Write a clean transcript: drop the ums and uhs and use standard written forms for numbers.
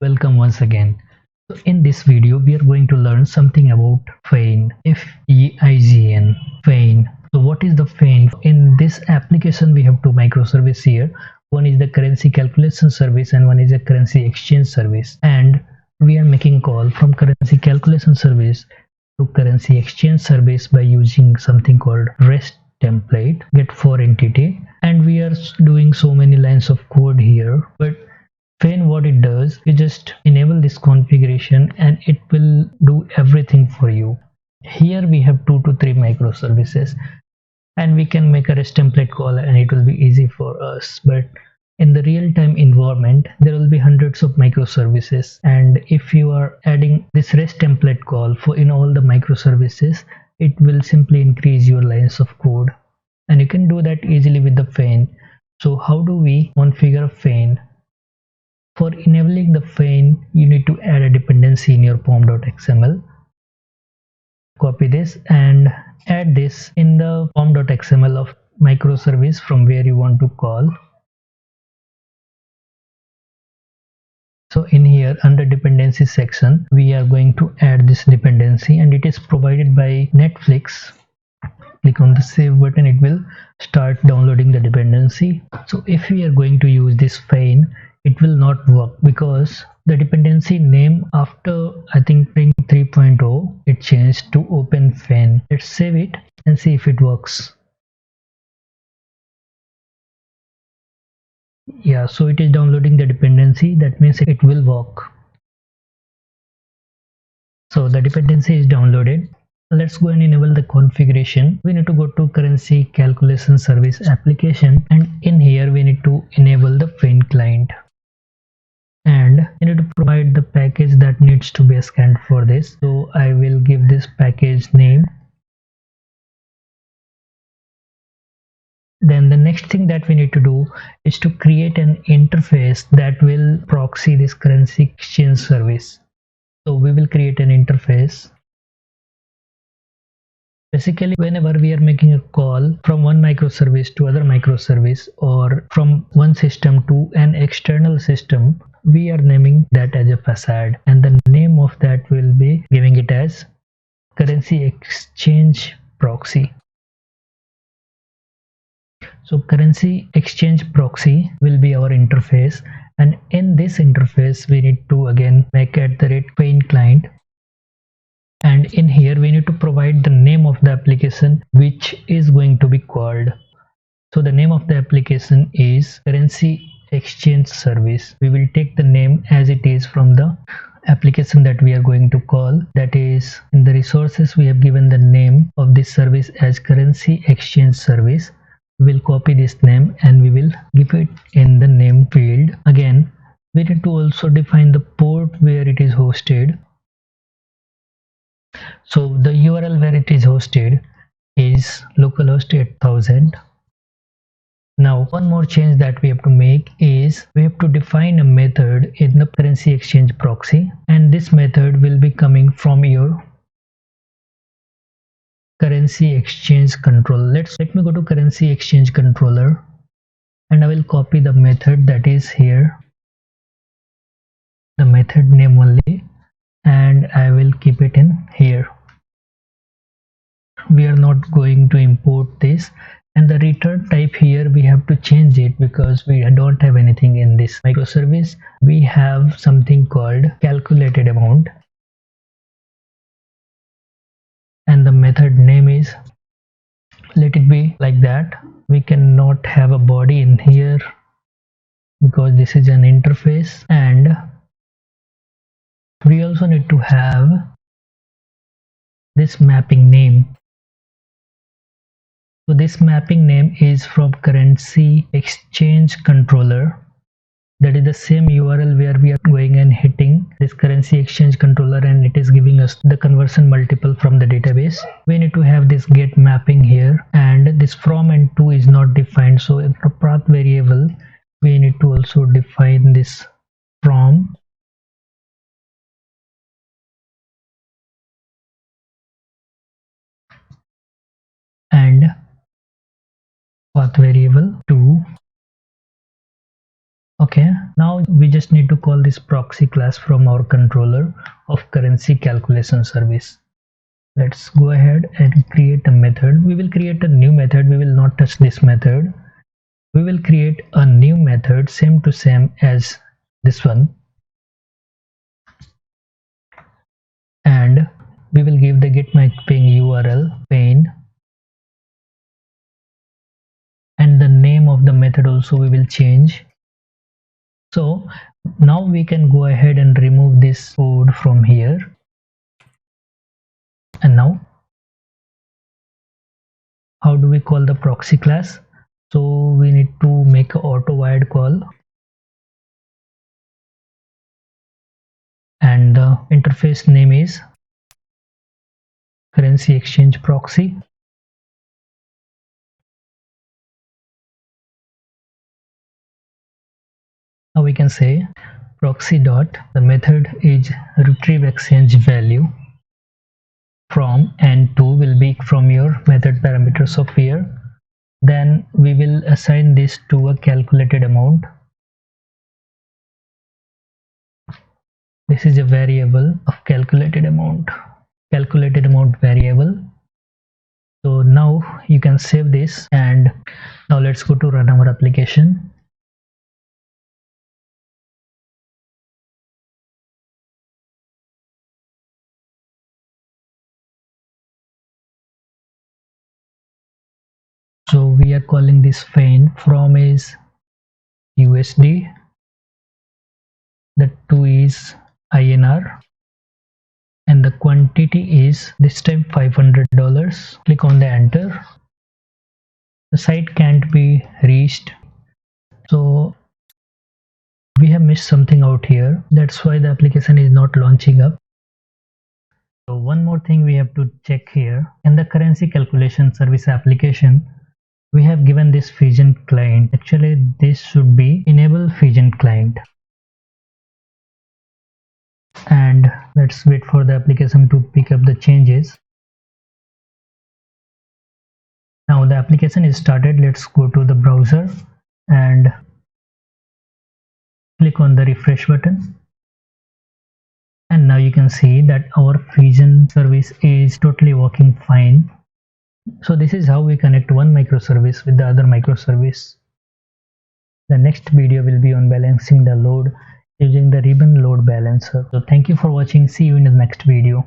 Welcome once again. So in this video, we are going to learn something about Feign. F-E-I-G-N. Feign. So what is the Feign? In this application, we have two microservices here. One is the currency calculation service and one is a currency exchange service. And we are making call from currency calculation service to currency exchange service by using something called REST template get for entity, and we are doing so many lines of code here, but Feign, what it does, you just enable this configuration and it will do everything for you. Here we have 2 to 3 microservices and we can make a REST template call and it will be easy for us. But in the real-time environment, there will be hundreds of microservices, and if you are adding this REST template call for in all the microservices, it will simply increase your lines of code, and you can do that easily with the Feign. So how do we configure Feign? For enabling the Feign, you need to add a dependency in your pom.xml. Copy this and add this in the pom.xml of microservice from where you want to call. So in here under dependency section, we are going to add this dependency and it is provided by Netflix. Click on the save button, it will start downloading the dependency. So if we are going to use this Feign, it will not work because the dependency name after I think 3.0 it changed to OpenFeign. Let's save it and see if it works. Yeah, so it is downloading the dependency, that means it will work. So the dependency is downloaded. Let's go and enable the configuration. We need to go to currency calculation service application, and in here we need to enable the Feign client, and you need to provide the package that needs to be scanned for this. So I will give this package name. Then the next thing that we need to do is to create an interface that will proxy this currency exchange service. So we will create an interface. Basically, whenever we are making a call from one microservice to other microservice or from one system to an external system, we are naming that as a facade, and the name of that will be giving it as currency exchange proxy. So currency exchange proxy will be our interface, and in this interface we need to again make @Feign client, and in here we need to provide the name of the application which is going to be called. So the name of the application is currency exchange service. We will take the name as it is from the application that we are going to call. That is, in the resources we have given the name of this service as currency exchange service. We will copy this name and we will give it in the name field. Again, we need to also define the port where it is hosted. So the URL where it is hosted is localhost 8000. Now one more change that we have to make is we have to define a method in the currency exchange proxy, and this method will be coming from your currency exchange controller. Let me go to currency exchange controller and I will copy the method that is here, the method name only, and I will keep it in here. We are not going to import this, and the return type here we have to change it because we don't have anything in this microservice. We have something called calculated amount, and the method name is, let it be like that. We cannot have a body in here because this is an interface, and we also need to have this mapping name. So this mapping name is from currency exchange controller. That is the same URL where we are going and hitting this currency exchange controller, and it is giving us the conversion multiple from the database. We need to have this get mapping here, and this from and to is not defined. So in the path variable, we need to also define this from. And path variable to Okay, now we just need to call this proxy class from our controller of currency calculation service. Let's go ahead and create a method. We will create a new method. We will not touch this method. We will create a new method same to same as this one, and we will give the get my paying URL pain, and the name of the method also we will change. So now we can go ahead and remove this code from here. And now how do we call the proxy class? So we need to make an auto wired call, and the interface name is currency exchange proxy. Now we can say proxy dot the method is retrieve exchange value from, and to will be from your method parameters of here. Then we will assign this to a calculated amount. This is a variable of calculated amount variable. So now you can save this, and now let's go to run our application. So we are calling this Fein. From is USD, the to is INR, and the quantity is this time $500. Click on the enter. The site can't be reached, so we have missed something out here. That's why the application is not launching up. So one more thing we have to check here. In the currency calculation service application, we have given this Fusion client. Actually this should be enable Fusion client, and let's wait for the application to pick up the changes. Now the application is started. Let's go to the browser and click on the refresh button, and now you can see that our Fusion service is totally working fine. So this is how we connect one microservice with the other microservice. The next video will be on balancing the load using the ribbon load balancer. So thank you for watching. See you in the next video.